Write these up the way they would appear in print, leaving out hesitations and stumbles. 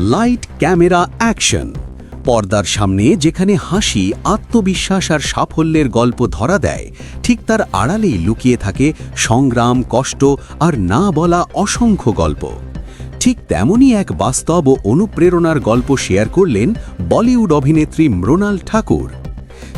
Light camera action. পর্দার সামনে যেখানে হাসি, আত্মবিশ্বাস আর সাফল্যের গল্প ধরা দেয়, ঠিক তার আড়ালেই লুকিয়ে থাকে সংগ্রাম, কষ্ট আর না বলা অসংখ্য গল্প। ঠিক তেমনই এক বাস্তব ও অনুপ্রেরণার গল্প শেয়ার করলেন বলিউড অভিনেত্রী মৃণাল ঠাকুর।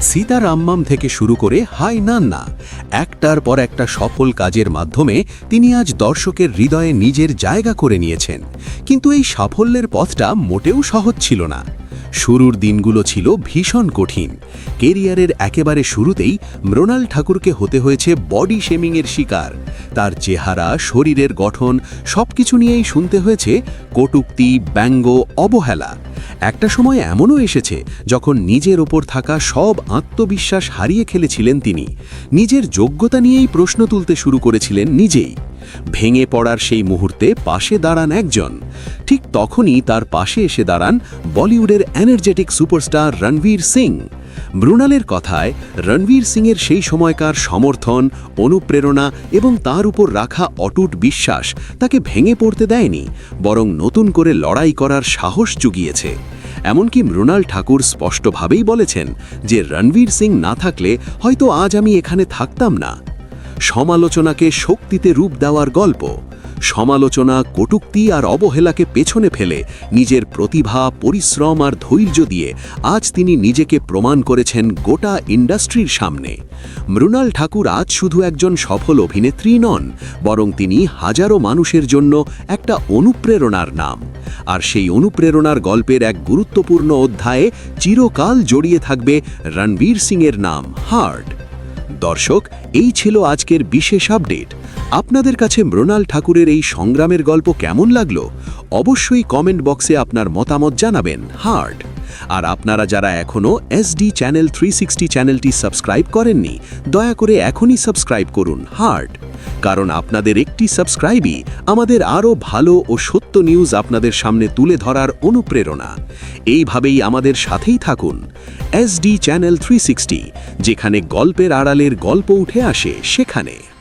সীতারাম্মাম থেকে শুরু করে হাই নান্না, একটার পর একটা সফল কাজের মাধ্যমে তিনি আজ দর্শকের হৃদয়ে নিজের জায়গা করে নিয়েছেন। কিন্তু এই সাফল্যের পথটা মোটেও সহজ ছিল না। শুরুর দিনগুলো ছিল ভীষণ কঠিন। কেরিয়ারের একেবারে শুরুতেই মৃণাল ঠাকুরকে হতে হয়েছে বডি শেমিংয়ের শিকার। তার চেহারা, শরীরের গঠন সবকিছু নিয়েই শুনতে হয়েছে কটূক্তি, ব্যঙ্গ, অবহেলা। একটা সময় এমনও এসেছে যখন নিজের ওপর থাকা সব আত্মবিশ্বাস হারিয়ে ফেলেছিলেন তিনি। নিজের যোগ্যতা নিয়েই প্রশ্ন তুলতে শুরু করেছিলেন নিজেই। ভেঙে পড়ার সেই মুহূর্তে পাশে দাঁড়ান একজন। ঠিক তখনই তার পাশে এসে দাঁড়ান বলিউডের এনার্জেটিক সুপারস্টার রণবীর সিং। মৃণালের কথায়, রণবীর সিংয়ের সেই সময়কার সমর্থন, অনুপ্রেরণা এবং তার উপর রাখা অটুট বিশ্বাস তাকে ভেঙে পড়তে দেয়নি, বরং নতুন করে লড়াই করার সাহস জুগিয়েছে। এমনকি মৃণাল ঠাকুর স্পষ্টভাবেই বলেছেন যে রণবীর সিং না থাকলে হয়তো আজ আমি এখানে থাকতাম না। সমালোচনাকে শক্তিতে রূপ দেওয়ার গল্প। সমালোচনা, কটূক্তি আর অবহেলাকে পেছনে ফেলে নিজের প্রতিভা, পরিশ্রম আর ধৈর্য দিয়ে আজ তিনি নিজেকে প্রমাণ করেছেন গোটা ইন্ডাস্ট্রির সামনে। মৃণাল ঠাকুর আজ শুধু একজন সফল অভিনেত্রী নন, বরং তিনি হাজারো মানুষের জন্য একটা অনুপ্রেরণার নাম। আর সেই অনুপ্রেরণার গল্পের এক গুরুত্বপূর্ণ অধ্যায়ে চিরকাল জড়িয়ে থাকবে রণবীর সিংয়ের নাম, হার্ট। দর্শক, এই ছিল আজকের বিশেষ আপডেট। আপনাদের কাছে মৃণাল ঠাকুরের এই সংগ্রামের গল্প কেমন লাগলো? অবশ্যই কমেন্ট বক্সে আপনার মতামত জানাবেন। হার্ট। আর আপনারা যারা এখনও এসডি চ্যানেল 360 চ্যানেলটি সাবস্ক্রাইব করেননি, দয়া করে এখনই সাবস্ক্রাইব করুন হার্ট। কারণ আপনাদের একটি সাবস্ক্রাইবই আমাদের আরও ভালো ও সত্য নিউজ আপনাদের সামনে তুলে ধরার অনুপ্রেরণা। এইভাবেই আমাদের সাথেই থাকুন। এসডি চ্যানেল 360, যেখানে গল্পের আড়ালের গল্প উঠে আসে সেখানে।